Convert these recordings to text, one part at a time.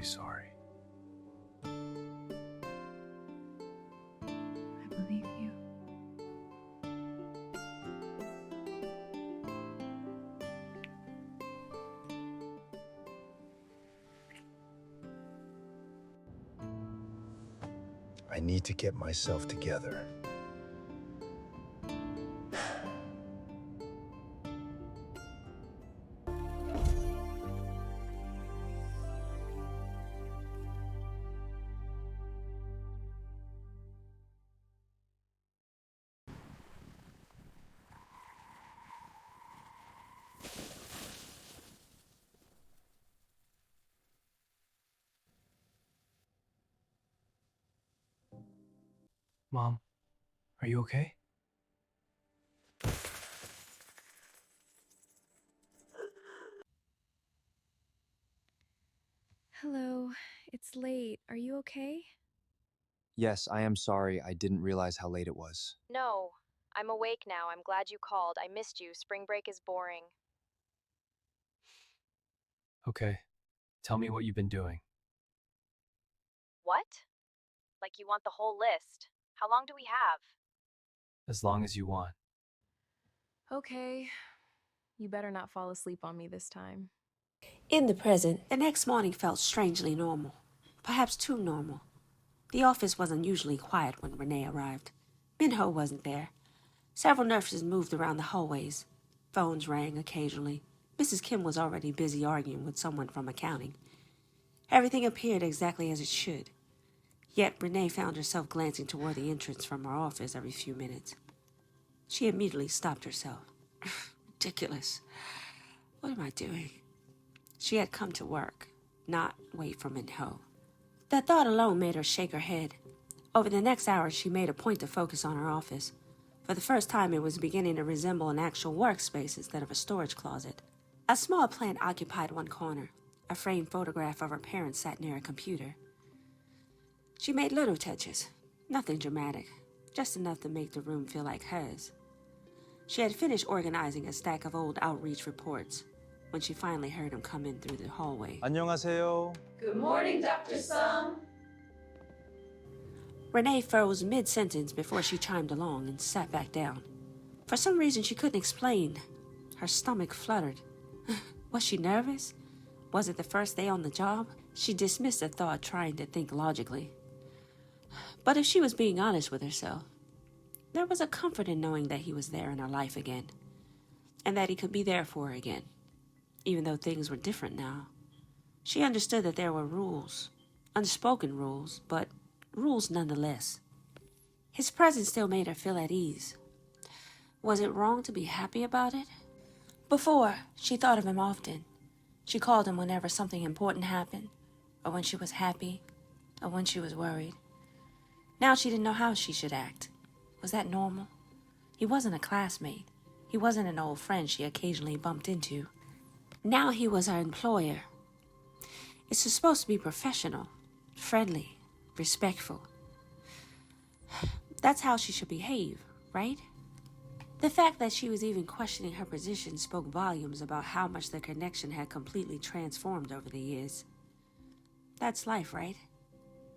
really sorry. I believe you. I need to get myself together. Mom, are you okay? Hello, it's late. Are you okay? Yes, I am sorry. I didn't realize how late it was. No, I'm awake now. I'm glad you called. I missed you. Spring break is boring. Okay. Tell me what you've been doing. What? Like you want the whole list? How long do we have? As long as you want. Okay. You better not fall asleep on me this time. In the present, the next morning felt strangely normal. Perhaps too normal. The office was unusually quiet when Renee arrived. Minho wasn't there. Several nurses moved around the hallways. Phones rang occasionally. Mrs. Kim was already busy arguing with someone from accounting. Everything appeared exactly as it should. Yet Renee found herself glancing toward the entrance from her office every few minutes. She immediately stopped herself. Ridiculous. What am I doing? She had come to work, not wait for Minho. That thought alone made her shake her head. Over the next hour, she made a point to focus on her office. For the first time, it was beginning to resemble an actual workspace instead of a storage closet. A small plant occupied one corner. A framed photograph of her parents sat near a computer. She made little touches, nothing dramatic, just enough to make the room feel like hers. She had finished organizing a stack of old outreach reports when she finally heard him come in through the hallway. 안녕하세요. Good morning, Dr. Sung. Renee froze mid-sentence before she chimed along and sat back down. For some reason she couldn't explain. Her stomach fluttered. Was she nervous? Was it the first day on the job? She dismissed the thought, trying to think logically. But if she was being honest with herself, there was a comfort in knowing that he was there in her life again, and that he could be there for her again, even though things were different now. She understood that there were rules, unspoken rules, but rules nonetheless. His presence still made her feel at ease. Was it wrong to be happy about it? Before, she thought of him often. She called him whenever something important happened, or when she was happy, or when she was worried. Now she didn't know how she should act. Was that normal? He wasn't a classmate. He wasn't an old friend she occasionally bumped into. Now he was her employer. It's supposed to be professional, friendly, respectful. That's how she should behave, right? The fact that she was even questioning her position spoke volumes about how much their connection had completely transformed over the years. That's life, right?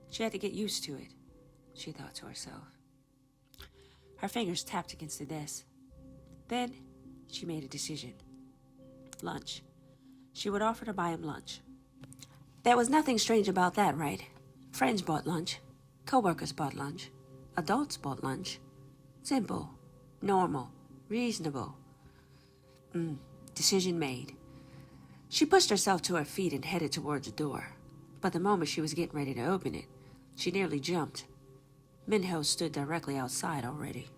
She had to get used to it, she thought to herself. Her fingers tapped against the desk. Then, she made a decision. Lunch. She would offer to buy him lunch. There was nothing strange about that, right? Friends bought lunch. Co-workers bought lunch. Adults bought lunch. Simple. Normal. Reasonable. Decision made. She pushed herself to her feet and headed towards the door. But the moment she was getting ready to open it, she nearly jumped. Minho stood directly outside already.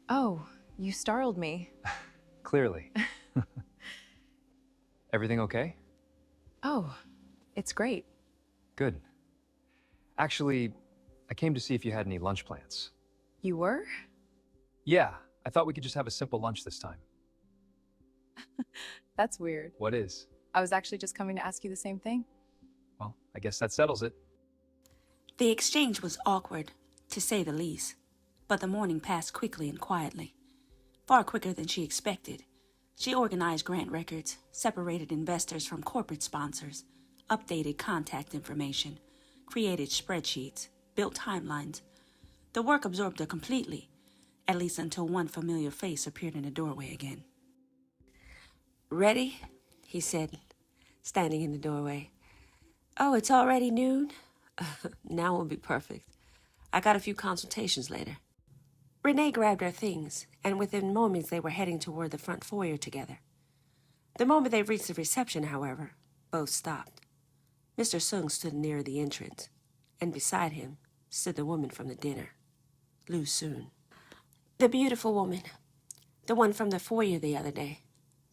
Oh, you startled me. Clearly. Everything okay? Oh, it's great. Good. Actually, I came to see if you had any lunch plans. You were? Yeah, I thought we could just have a simple lunch this time. That's weird. What is? I was actually just coming to ask you the same thing. Well, I guess that settles it. The exchange was awkward, to say the least, but the morning passed quickly and quietly. Far quicker than she expected. She organized grant records, separated investors from corporate sponsors, updated contact information, created spreadsheets, built timelines. The work absorbed her completely, at least until one familiar face appeared in the doorway again. "Ready?" he said, standing in the doorway. "Oh, it's already noon? Now will be perfect. I got a few consultations later." Renee grabbed her things, and within moments they were heading toward the front foyer together. The moment they reached the reception, however, both stopped. Mr. Sung stood near the entrance, and beside him stood the woman from the dinner, Lu Soon. The beautiful woman, the one from the foyer the other day,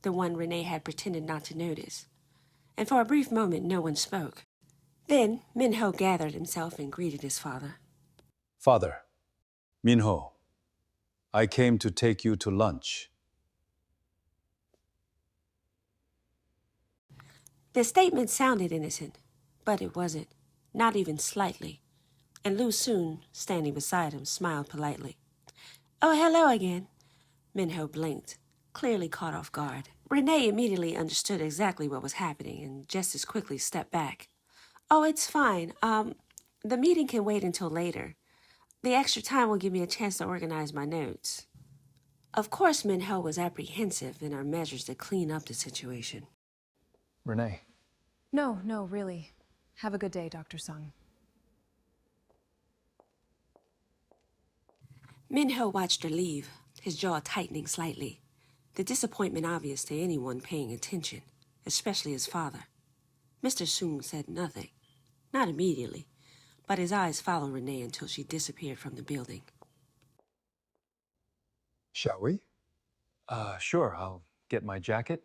the one Renee had pretended not to notice. And for a brief moment no one spoke. Then Minho gathered himself and greeted his father. Father, Minho, I came to take you to lunch. The statement sounded innocent, but it wasn't, not even slightly. And Lu Soon, standing beside him, smiled politely. "Oh, hello again." Minho blinked, clearly caught off guard. Renee immediately understood exactly what was happening and just as quickly stepped back. "Oh, it's fine. The meeting can wait until later. The extra time will give me a chance to organize my notes." Of course, Minho was apprehensive in her measures to clean up the situation. Renee. No, really. Have a good day, Dr. Sung. Minho watched her leave, his jaw tightening slightly, the disappointment obvious to anyone paying attention, especially his father. Mr. Sung said nothing, not immediately, but his eyes followed Renee until she disappeared from the building. Shall we? Sure, I'll get my jacket.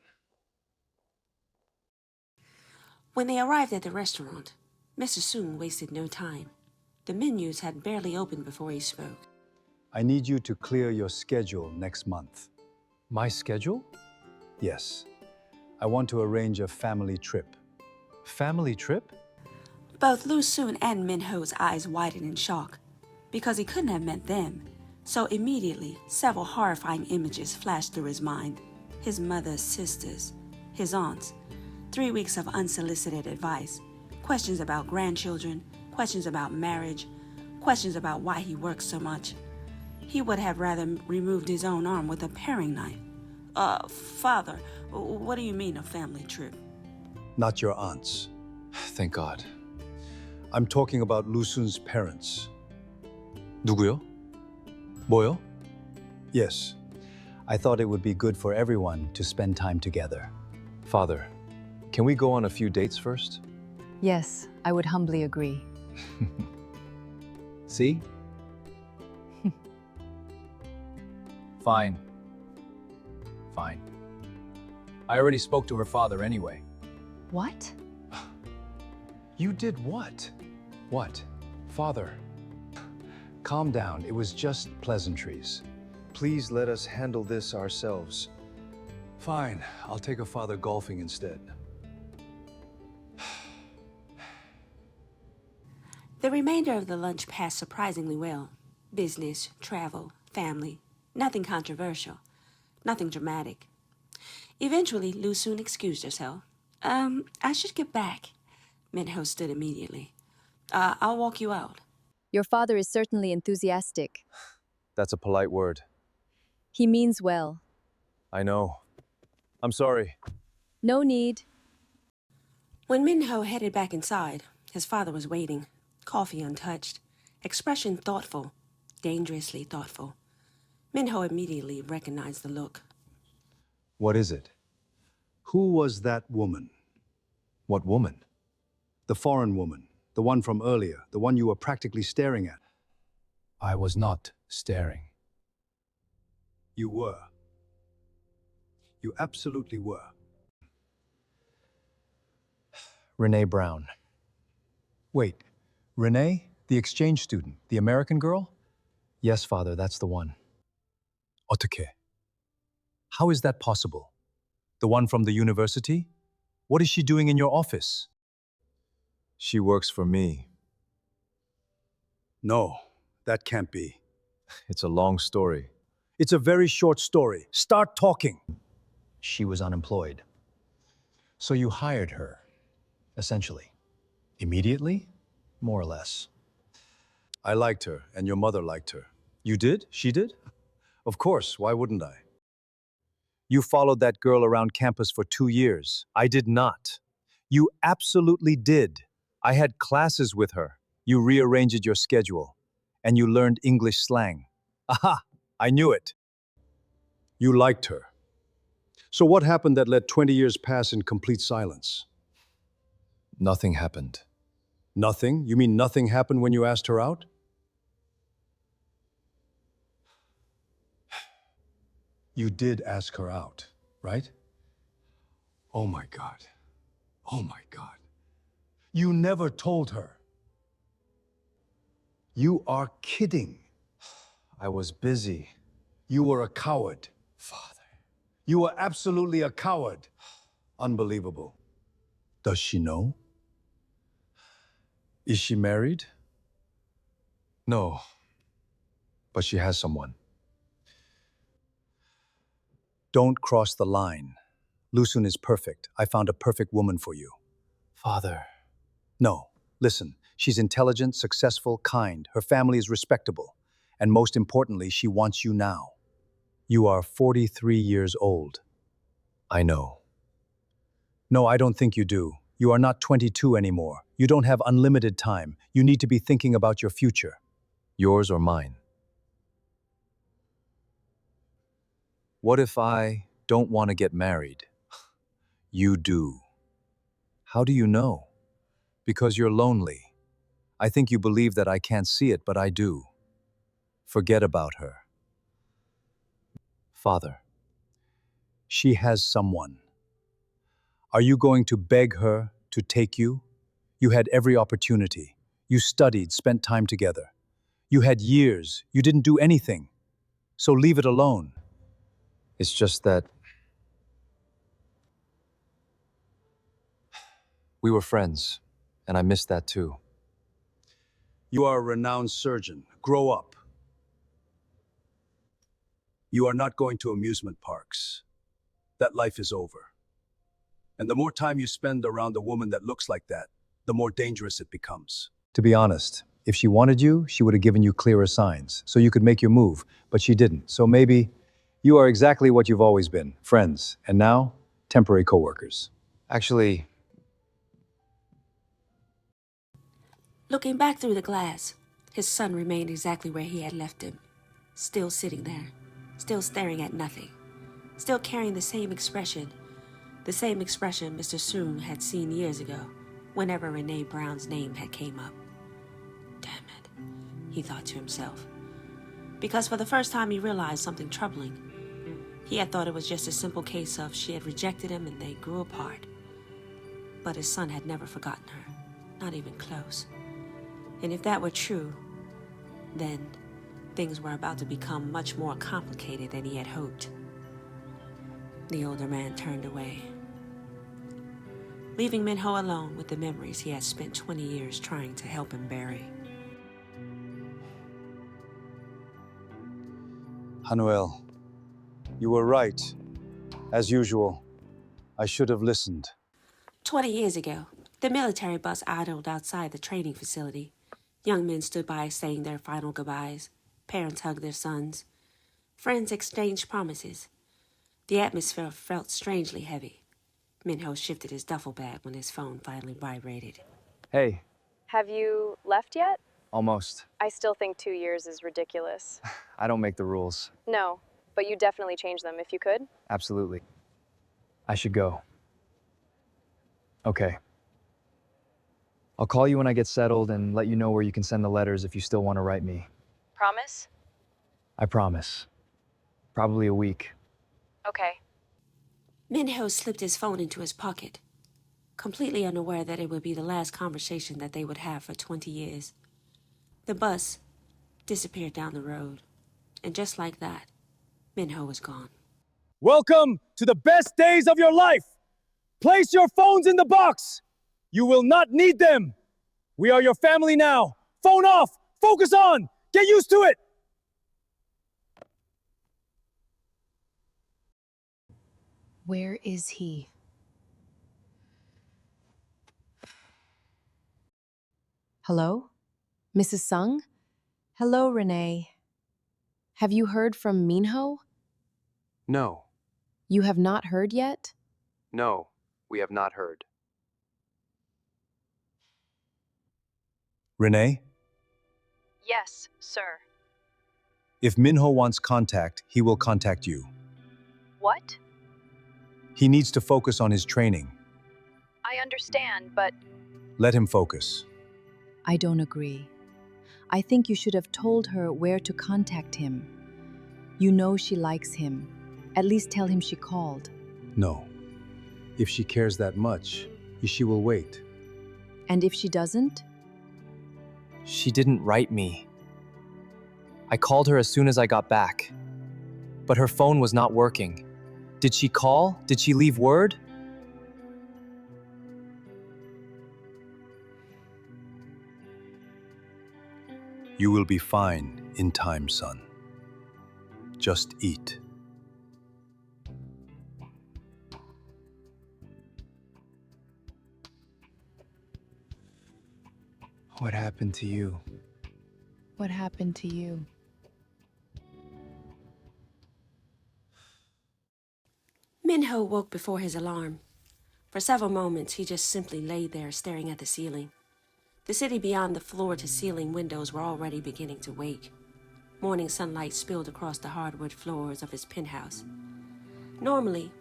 When they arrived at the restaurant, Mr. Sung wasted no time. The menus had barely opened before he spoke. I need you to clear your schedule next month. My schedule? Yes. I want to arrange a family trip. Family trip? Both Lu Soon and Minho's eyes widened in shock, because he couldn't have meant them. So immediately, several horrifying images flashed through his mind. His mother's sisters, his aunts, 3 weeks of unsolicited advice, questions about grandchildren, questions about marriage, questions about why he works so much. He would have rather removed his own arm with a paring knife. Father, what do you mean a family trip? Not your aunts. Thank God. I'm talking about Lusun's parents. 누구요? 뭐요? Yes. I thought it would be good for everyone to spend time together. Father, can we go on a few dates first? Yes, I would humbly agree. See? Fine. Fine. I already spoke to her father anyway. What? You did what? What? Father, calm down. It was just pleasantries. Please let us handle this ourselves. Fine, I'll take a father golfing instead. The remainder of the lunch passed surprisingly well. Business, travel, family, nothing controversial, nothing dramatic. Eventually, Lu Soon excused herself. I should get back." Minho stood immediately. "I'll walk you out." Your father is certainly enthusiastic. That's a polite word. He means well. I know. I'm sorry. No need. When Minho headed back inside, his father was waiting, coffee untouched, expression thoughtful, dangerously thoughtful. Minho immediately recognized the look. What is it? Who was that woman? What woman? The foreign woman. The one from earlier. The one you were practically staring at. I was not staring. You were. You absolutely were. Renee Brown. Wait, Renee? The exchange student? The American girl? Yes, Father, that's the one. 어떻게? How is that possible? The one from the university? What is she doing in your office? She works for me. No, that can't be. It's a long story. It's a very short story. Start talking. She was unemployed. So you hired her, essentially. Immediately? More or less. I liked her, and your mother liked her. You did? She did? Of course, why wouldn't I? You followed that girl around campus for 2 years. I did not. You absolutely did. I had classes with her. You rearranged your schedule. And you learned English slang. Aha! I knew it. You liked her. So what happened that let 20 years pass in complete silence? Nothing happened. Nothing? You mean nothing happened when you asked her out? You did ask her out, right? Oh my God. Oh my God. You never told her. You are kidding. I was busy. You were a coward. Father. You were absolutely a coward. Unbelievable. Does she know? Is she married? No. But she has someone. Don't cross the line. Lusun is perfect. I found a perfect woman for you. Father. No, listen. She's intelligent, successful, kind. Her family is respectable. And most importantly, she wants you now. You are 43 years old. I know. No, I don't think you do. You are not 22 anymore. You don't have unlimited time. You need to be thinking about your future. Yours or mine? What if I don't want to get married? You do. How do you know? Because you're lonely. I think you believe that I can't see it, but I do. Forget about her. Father. She has someone. Are you going to beg her to take you? You had every opportunity. You studied, spent time together. You had years. You didn't do anything. So leave it alone. It's just that we were friends, and I missed that too. You are a renowned surgeon. Grow up. You are not going to amusement parks. That life is over. And the more time you spend around a woman that looks like that, the more dangerous it becomes. To be honest, if she wanted you, she would have given you clearer signs, so you could make your move, but she didn't. So maybe you are exactly what you've always been, friends, and now, temporary coworkers. Actually, Looking back through the glass, his son remained exactly where he had left him. Still sitting there, still staring at nothing, still carrying the same expression Mr. Soong had seen years ago, whenever Renee Brown's name had came up. Damn it, he thought to himself. Because for the first time he realized something troubling. He had thought it was just a simple case of she had rejected him and they grew apart. But his son had never forgotten her, not even close. And if that were true, then things were about to become much more complicated than he had hoped. The older man turned away, leaving Minho alone with the memories he had spent 20 years trying to help him bury. Hanuel, you were right. As usual, I should have listened. 20 years ago, the military bus idled outside the training facility. Young men stood by saying their final goodbyes. Parents hugged their sons. Friends exchanged promises. The atmosphere felt strangely heavy. Minho shifted his duffel bag when his phone finally vibrated. Hey, Have you left yet? almost. I still think 2 years is ridiculous. I don't make the rules. No, but you definitely change them if you could. Absolutely. I should go. Okay. I'll call you when I get settled and let you know where you can send the letters if you still want to write me. Promise? I promise. Probably a week. Okay. Minho slipped his phone into his pocket, completely unaware that it would be the last conversation that they would have for 20 years. The bus disappeared down the road, and just like that, Minho was gone. Welcome to the best days of your life! Place your phones in the box! You will not need them! We are your family now! Phone off! Focus on! Get used to it! Where is he? Hello? Mrs. Sung? Hello, Renee. Have you heard from Minho? No, You have not heard yet? no, we have not heard. Renee, Yes, sir. if Minho wants contact, he will contact you. What? He needs to focus on his training. I understand, but Let him focus. I don't agree. I think you should have told her where to contact him. You know she likes him. At least tell him she called. No. If she cares that much, she will wait. And if she doesn't? She didn't write me. I called her as soon as I got back. But her phone was not working. Did she call? Did she leave word? You will be fine in time, son. Just eat. What happened to you? What happened to you? Minho woke before his alarm. For several moments, he just simply lay there staring at the ceiling. The city beyond the floor-to-ceiling windows were already beginning to wake. Morning sunlight spilled across the hardwood floors of his penthouse. Normally,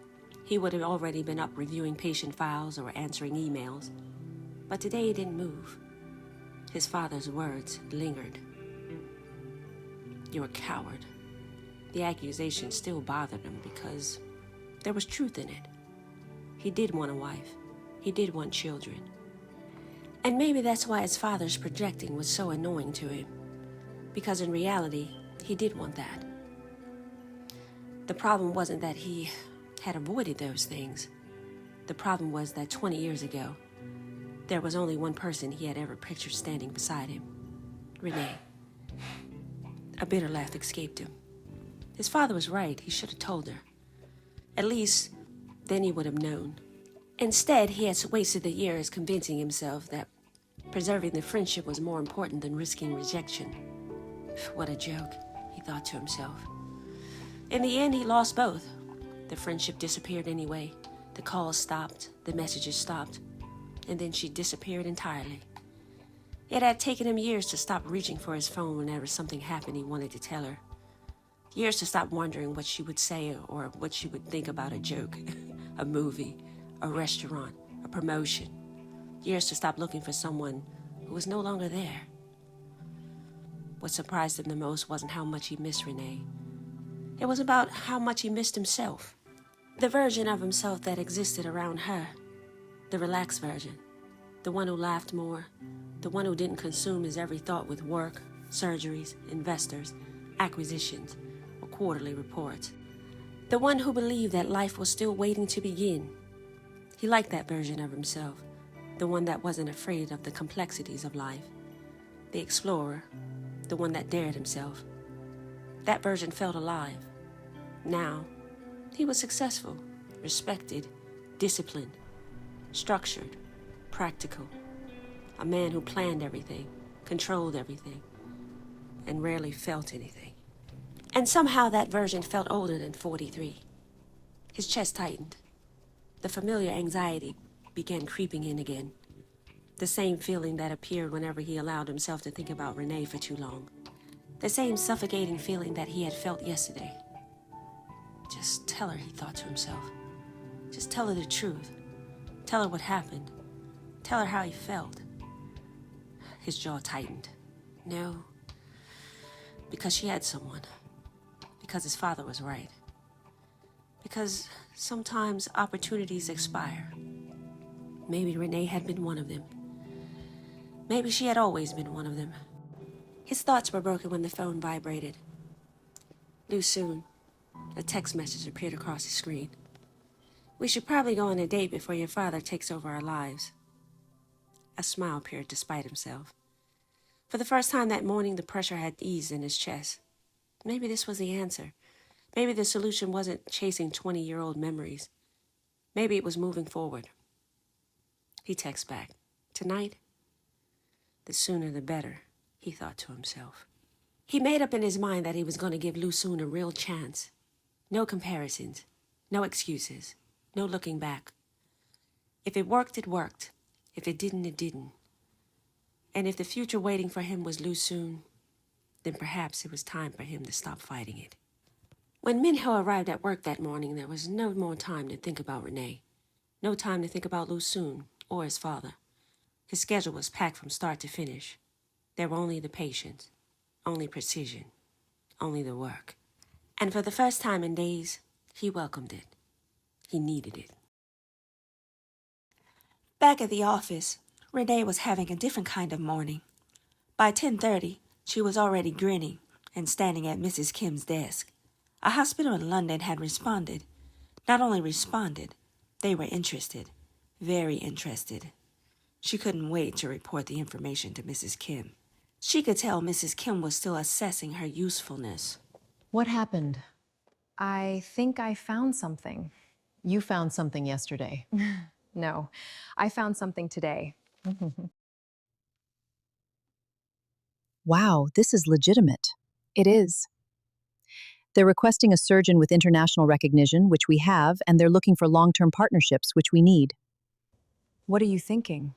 he would have already been up reviewing patient files or answering emails. But today he didn't move. His father's words lingered. "You're a coward." The accusation still bothered him because there was truth in it. He did want a wife. He did want children. And maybe that's why his father's projecting was so annoying to him. Because in reality, he did want that. The problem wasn't that he had avoided those things. The problem was that 20 years ago, there was only one person he had ever pictured standing beside him. Renee. A bitter laugh escaped him. His father was right. He should have told her. At least, then he would have known. Instead, he had wasted the years convincing himself that preserving the friendship was more important than risking rejection. What a joke, he thought to himself. In the end, he lost both. The friendship disappeared anyway. The calls stopped, the messages stopped, and then she disappeared entirely. It had taken him years to stop reaching for his phone whenever something happened he wanted to tell her. Years to stop wondering what she would say or what she would think about a joke, a movie, a restaurant, a promotion. Years to stop looking for someone who was no longer there. What surprised him the most wasn't how much he missed Renee. It was about how much he missed himself. The version of himself that existed around her. The relaxed version. The one who laughed more. The one who didn't consume his every thought with work, surgeries, investors, acquisitions, or quarterly reports. The one who believed that life was still waiting to begin. He liked that version of himself. The one that wasn't afraid of the complexities of life. The explorer. The one that dared himself. That version felt alive. Now, he was successful, respected, disciplined, structured, practical. A man who planned everything, controlled everything, and rarely felt anything. And somehow that version felt older than 43. His chest tightened. The familiar anxiety began creeping in again. The same feeling that appeared whenever he allowed himself to think about Renee for too long. The same suffocating feeling that he had felt yesterday. Just tell her, he thought to himself. Just tell her the truth. Tell her what happened. Tell her how he felt. His jaw tightened. No. Because she had someone. Because his father was right. Because sometimes opportunities expire. Maybe Renee had been one of them. Maybe she had always been one of them. His thoughts were broken when the phone vibrated. Due soon, a text message appeared across his screen. "We should probably go on a date before your father takes over our lives." A smile appeared despite himself. For the first time that morning, the pressure had eased in his chest. Maybe this was the answer. Maybe the solution wasn't chasing 20-year-old memories. Maybe it was moving forward. He texts back. "Tonight?" The sooner the better, he thought to himself. He made up in his mind that he was going to give Lu-soon a real chance. No comparisons, no excuses, no looking back. If it worked, it worked. If it didn't, it didn't. And if the future waiting for him was Lu-soon, then perhaps it was time for him to stop fighting it. When Minho arrived at work that morning, there was no more time to think about Renee. No time to think about Lu-soon or his father. His schedule was packed from start to finish. There were only the patients, only precision, only the work. And for the first time in days, he welcomed it. He needed it. Back at the office, Renee was having a different kind of morning. By 10:30, she was already grinning and standing at Mrs. Kim's desk. A hospital in London had responded. Not only responded, they were interested. Very interested. She couldn't wait to report the information to Mrs. Kim. She could tell Mrs. Kim was still assessing her usefulness. What happened? I think I found something. You found something yesterday. No, I found something today. Wow, this is legitimate. It is. They're requesting a surgeon with international recognition, which we have, and they're looking for long-term partnerships, which we need. What are you thinking?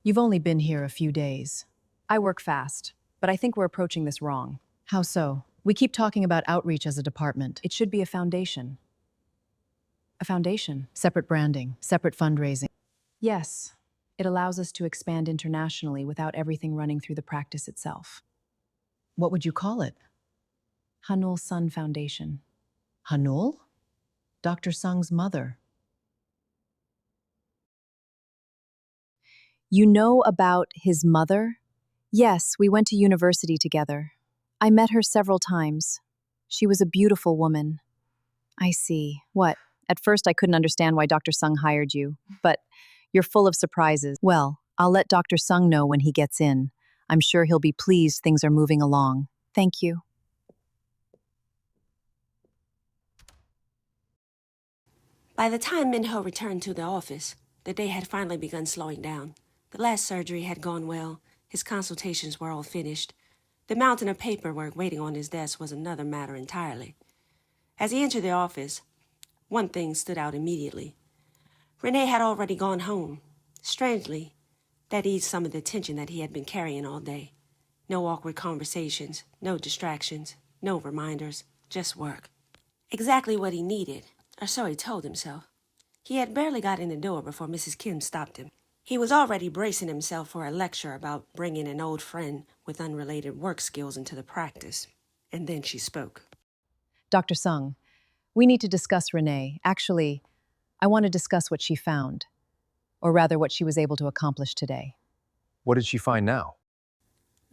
You've only been here a few days. I work fast, but I think we're approaching this wrong. How so? We keep talking about outreach as a department. It should be a foundation. A foundation. Separate branding, separate fundraising. Yes, it allows us to expand internationally without everything running through the practice itself. What would you call it? Hanul Sun Foundation. Hanul? Dr. Sung's mother. You know about his mother? Yes, we went to university together. I met her several times. She was a beautiful woman. I see. What? At first I couldn't understand why Dr. Sung hired you, but you're full of surprises. Well, I'll let Dr. Sung know when he gets in. I'm sure he'll be pleased things are moving along. Thank you. By the time Minho returned to the office, the day had finally begun slowing down. The last surgery had gone well. His consultations were all finished. The mountain of paperwork waiting on his desk was another matter entirely. As he entered the office, one thing stood out immediately. Renee had already gone home. Strangely, that eased some of the tension that he had been carrying all day. No awkward conversations, no distractions, no reminders, just work. Exactly what he needed, or so he told himself. He had barely got in the door before Mrs. Kim stopped him. He was already bracing himself for a lecture about bringing an old friend with unrelated work skills into the practice. And then she spoke. Dr. Sung, we need to discuss Renee. Actually, I want to discuss what she found, or rather what she was able to accomplish today. What did she find now?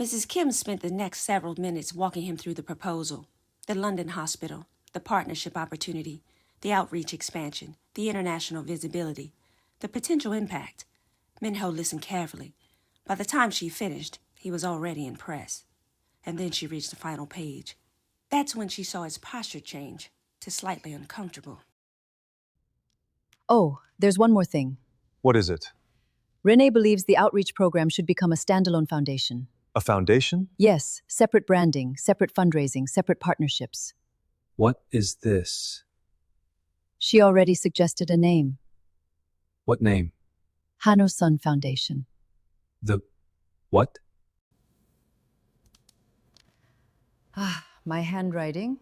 Mrs. Kim spent the next several minutes walking him through the proposal, the London hospital, the partnership opportunity, the outreach expansion, the international visibility, the potential impact. Minho listened carefully. By the time she finished, he was already impressed. And then she reached the final page. That's when she saw his posture change to slightly uncomfortable. Oh, there's one more thing. What is it? Renee believes the outreach program should become a standalone foundation. A foundation? Yes, separate branding, separate fundraising, separate partnerships. What is this? She already suggested a name. What name? Hanul Sun Foundation. The what? My handwriting.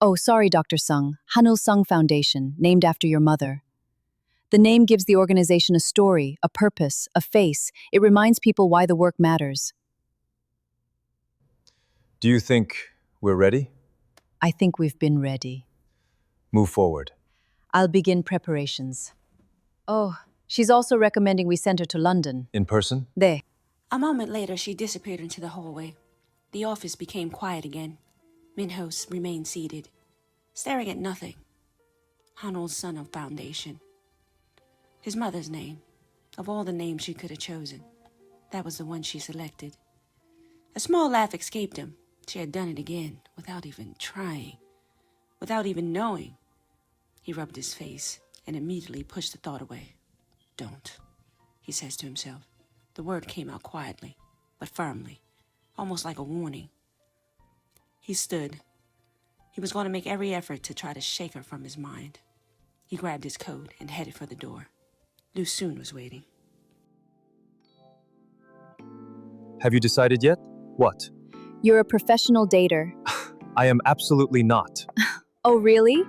Oh, sorry, Dr. Sung. Hanul Sung Foundation, named after your mother. The name gives the organization a story, a purpose, a face. It reminds people why the work matters. Do you think we're ready? I think we've been ready. Move forward. I'll begin preparations. Oh, she's also recommending we send her to London. In person? There. A moment later, she disappeared into the hallway. The office became quiet again. Minho remained seated, staring at nothing. Hanul's Sun of Foundation. His mother's name. Of all the names she could have chosen, that was the one she selected. A small laugh escaped him. She had done it again, without even trying, without even knowing. He rubbed his face and immediately pushed the thought away. Don't, he says to himself. The word came out quietly, but firmly, almost like a warning. He stood. He was going to make every effort to try to shake her from his mind. He grabbed his coat and headed for the door. Lu Soon was waiting. Have you decided yet? What? You're a professional dater. I am absolutely not. Oh, really?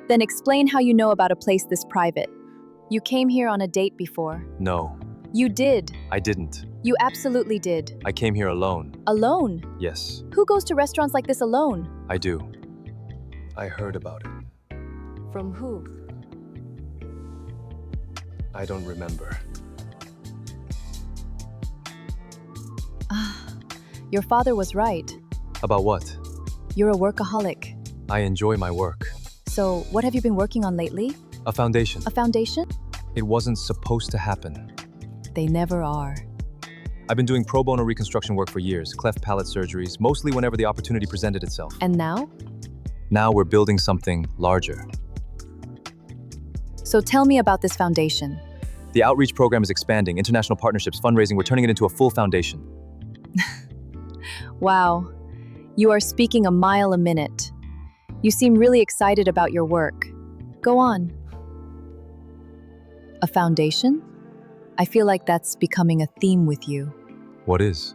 Then explain how you know about a place this private. You came here on a date before. No, You did. I didn't. You absolutely did. I came here alone. Alone? Yes, Who goes to restaurants like this alone? I do. I heard about it. From who? I don't remember. Your father was right. About what? You're a workaholic. I enjoy my work. So, what have you been working on lately? A foundation. A foundation? It wasn't supposed to happen. They never are. I've been doing pro bono reconstruction work for years, cleft palate surgeries, mostly whenever the opportunity presented itself. And now? Now we're building something larger. So tell me about this foundation. The outreach program is expanding, international partnerships, fundraising, we're turning it into a full foundation. Wow. You are speaking a mile a minute. You seem really excited about your work. Go on. A foundation? I feel like that's becoming a theme with you. What is?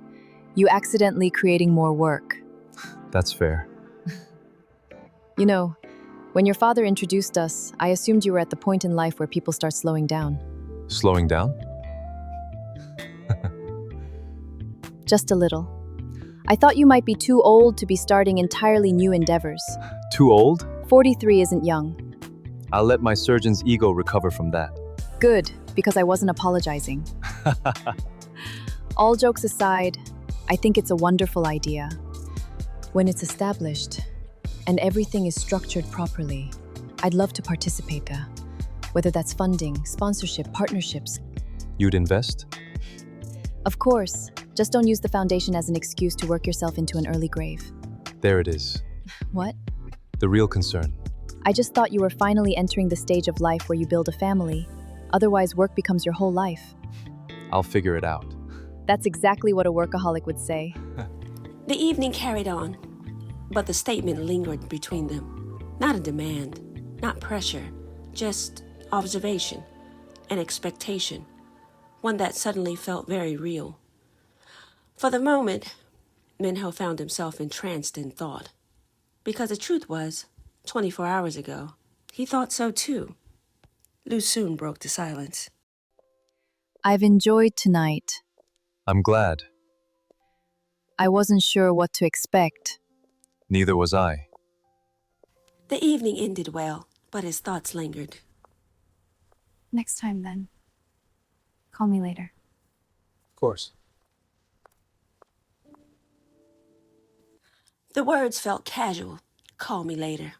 You accidentally creating more work. That's fair. You know, when your father introduced us, I assumed you were at the point in life where people start slowing down. Slowing down? Just a little. I thought you might be too old to be starting entirely new endeavors. Too old? 43 isn't young. I'll let my surgeon's ego recover from that. Good, because I wasn't apologizing. All jokes aside, I think it's a wonderful idea. When it's established and everything is structured properly, I'd love to participate, whether that's funding, sponsorship, partnerships. You'd invest? Of course, just don't use the foundation as an excuse to work yourself into an early grave. There it is. What? The real concern. I just thought you were finally entering the stage of life where you build a family. Otherwise, work becomes your whole life. I'll figure it out. That's exactly what a workaholic would say. The evening carried on, but the statement lingered between them. Not a demand, not pressure, just observation, an expectation, one that suddenly felt very real. For the moment, Minho found himself entranced in thought. Because the truth was, 24 hours ago, he thought so too. Lu soon broke the silence. I've enjoyed tonight. I'm glad. I wasn't sure what to expect. Neither was I. The evening ended well, but his thoughts lingered. Next time, then. Call me later. Of course. The words felt casual. Call me later.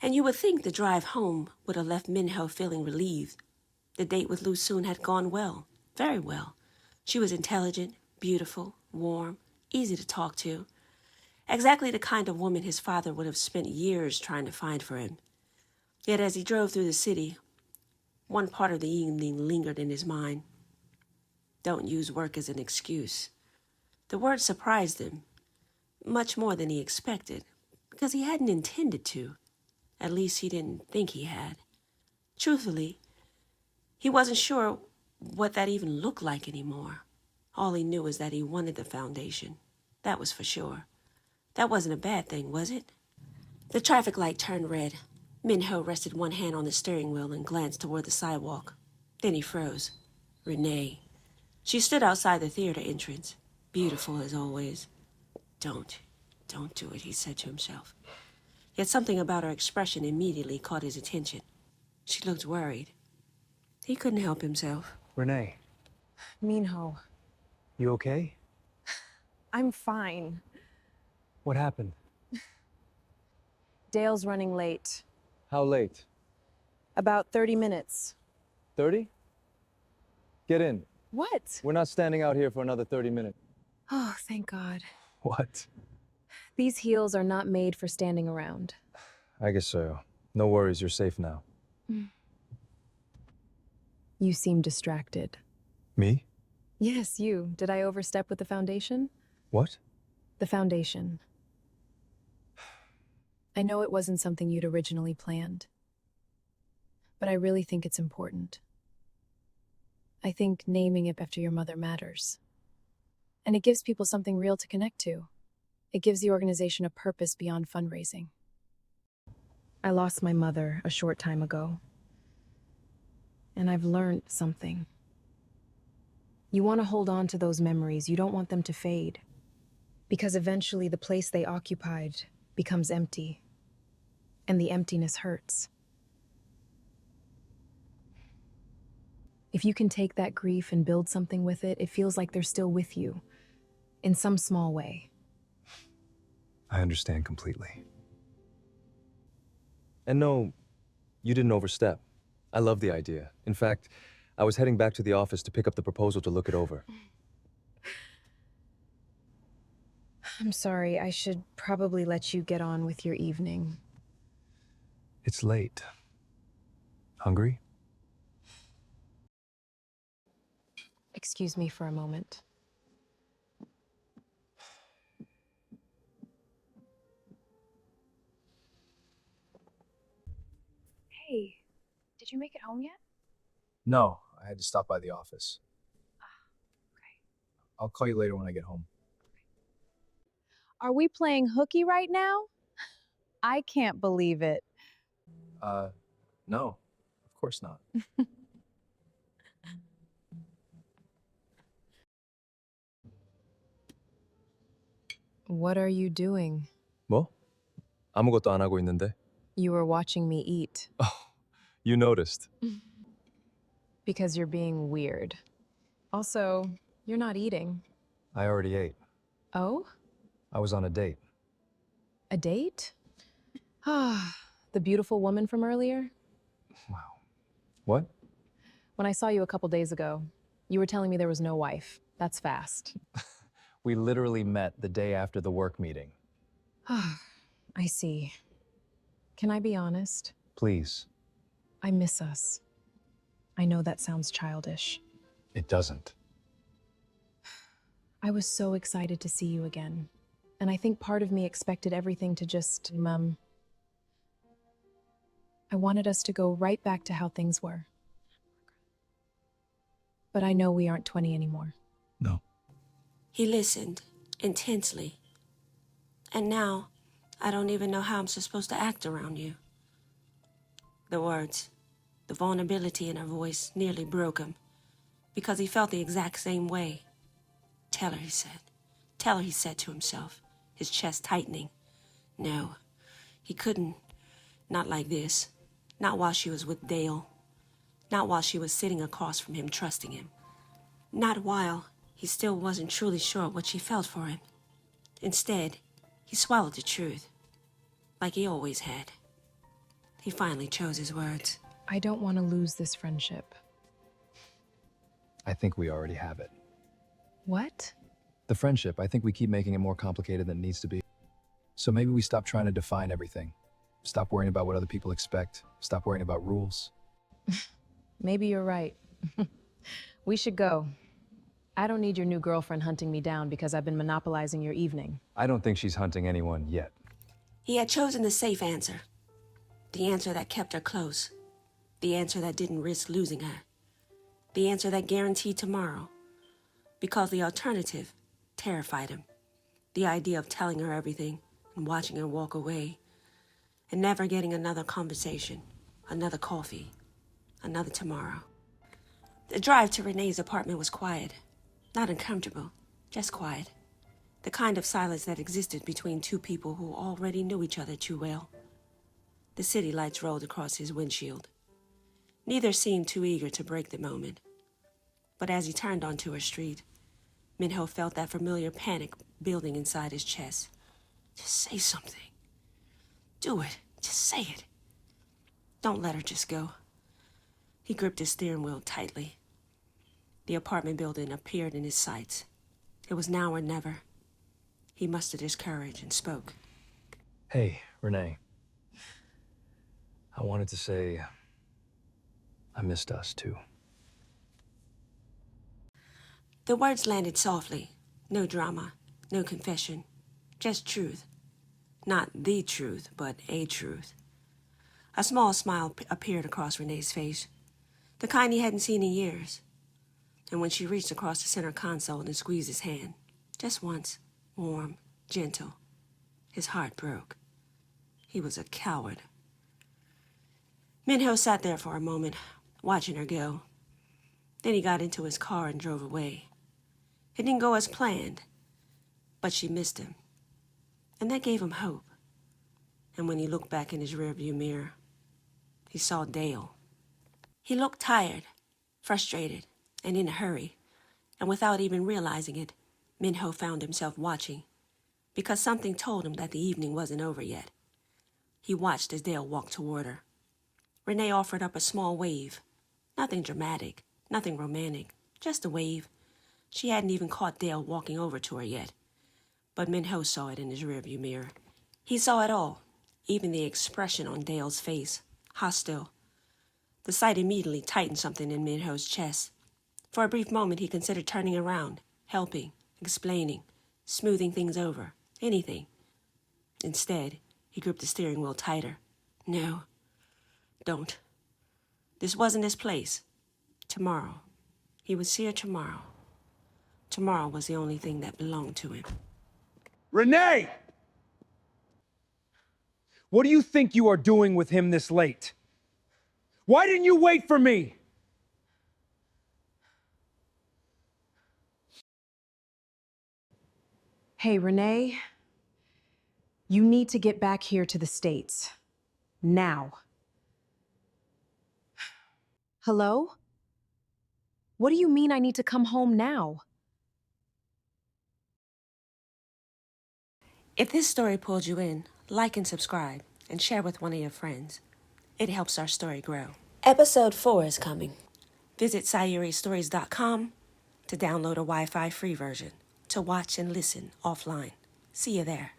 And you would think the drive home would have left Minho feeling relieved. The date with Lu Soon had gone well, very well. She was intelligent, beautiful, warm, easy to talk to. Exactly the kind of woman his father would have spent years trying to find for him. Yet as he drove through the city, one part of the evening lingered in his mind. Don't use work as an excuse. The word surprised him, much more than he expected, because he hadn't intended to. At least he didn't think he had. Truthfully, he wasn't sure what that even looked like anymore. All he knew was that he wanted the foundation. That was for sure. That wasn't a bad thing, was it? The traffic light turned red. Minho rested one hand on the steering wheel and glanced toward the sidewalk. Then he froze. Renee. She stood outside the theater entrance, beautiful as always. Don't do it, he said to himself. Yet something about her expression immediately caught his attention. She looked worried. He couldn't help himself. Renee, Minho, you okay? I'm fine. What happened? Dale's running late. How late? About 30 minutes. 30? Get in. What? We're not standing out here for another 30 minutes. Oh, thank God. What? These heels are not made for standing around. I guess so. No worries, you're safe now. You seem distracted. Me? Yes, you. Did I overstep with the foundation? What? The foundation. I know it wasn't something you'd originally planned, but I really think it's important. I think naming it after your mother matters. And it gives people something real to connect to. It gives the organization a purpose beyond fundraising. I lost my mother a short time ago, and I've learned something. You want to hold on to those memories. You don't want them to fade, because eventually the place they occupied becomes empty, and the emptiness hurts. If you can take that grief and build something with it, it feels like they're still with you, in some small way. I understand completely. And no, you didn't overstep. I love the idea. In fact, I was heading back to the office to pick up the proposal to look it over. I'm sorry, I should probably let you get on with your evening. It's late. Hungry? Excuse me for a moment. Hey, did you make it home yet? No, I had to stop by the office. Okay. I'll call you later when I get home. Are we playing hooky right now? I can't believe it. No, of course not. What are you doing? 뭐? 아무것도 안 하고 있는데. You were watching me eat. Oh, you noticed. Because you're being weird. Also, you're not eating. I already ate. Oh? I was on a date. A date? Ah, the beautiful woman from earlier? Wow. What? When I saw you a couple days ago, you were telling me there was no wife. That's fast. We literally met the day after the work meeting. Ah, I see. Can I be honest? Please. I miss us. I know that sounds childish. It doesn't. I was so excited to see you again. And I think part of me expected everything to just, I wanted us to go right back to how things were. But I know we aren't 20 anymore. No. He listened intensely. And now, I don't even know how I'm supposed to act around you. The words, the vulnerability in her voice nearly broke him, because he felt the exact same way. Tell her, he said. Tell her, he said to himself, his chest tightening. No, he couldn't. Not like this. Not while she was with Dale. Not while she was sitting across from him, trusting him. Not while he still wasn't truly sure what she felt for him. Instead, he swallowed the truth, like he always had. He finally chose his words. I don't want to lose this friendship. I think we already have it. What? The friendship, I think we keep making it more complicated than it needs to be. So maybe we stop trying to define everything. Stop worrying about what other people expect. Stop worrying about rules. Maybe you're right. We should go. I don't need your new girlfriend hunting me down because I've been monopolizing your evening. I don't think she's hunting anyone yet. He had chosen the safe answer. The answer that kept her close. The answer that didn't risk losing her. The answer that guaranteed tomorrow. Because the alternative terrified him. The idea of telling her everything and watching her walk away. And never getting another conversation, another coffee, another tomorrow. The drive to Renee's apartment was quiet. Not uncomfortable, just quiet. The kind of silence that existed between two people who already knew each other too well. The city lights rolled across his windshield. Neither seemed too eager to break the moment. But as he turned onto her street, Minho felt that familiar panic building inside his chest. Just say something. Do it. Just say it. Don't let her just go. He gripped his steering wheel tightly. The apartment building appeared in his sights. It was now or never. He mustered his courage and spoke. Hey, Renee. I wanted to say I missed us too. The words landed softly. No drama, no confession, just truth. Not the truth, but a truth. A small smile appeared across Renee's face, the kind he hadn't seen in years. And when she reached across the center console and squeezed his hand, just once, warm, gentle, his heart broke. He was a coward. Minho sat there for a moment, watching her go. Then he got into his car and drove away. It didn't go as planned, but she missed him. And that gave him hope. And when he looked back in his rearview mirror, he saw Dale. He looked tired, frustrated, and in a hurry. And without even realizing it, Minho found himself watching, because something told him that the evening wasn't over yet. He watched as Dale walked toward her. Renee offered up a small wave. Nothing dramatic, nothing romantic, just a wave. She hadn't even caught Dale walking over to her yet. But Minho saw it in his rearview mirror. He saw it all, even the expression on Dale's face, hostile. The sight immediately tightened something in Minho's chest. For a brief moment, he considered turning around, helping, explaining, smoothing things over, anything. Instead, he gripped the steering wheel tighter. No, don't. This wasn't his place. Tomorrow. He would see her tomorrow. Tomorrow was the only thing that belonged to him. Renee! What do you think you are doing with him this late? Why didn't you wait for me? Hey, Renee. You need to get back here to the States. Now. Hello? What do you mean I need to come home now? If this story pulled you in, like and subscribe, and share with one of your friends. It helps our story grow. Episode 4 is coming. Visit SyuriStories.com to download a Wi-Fi free version to watch and listen offline. See you there.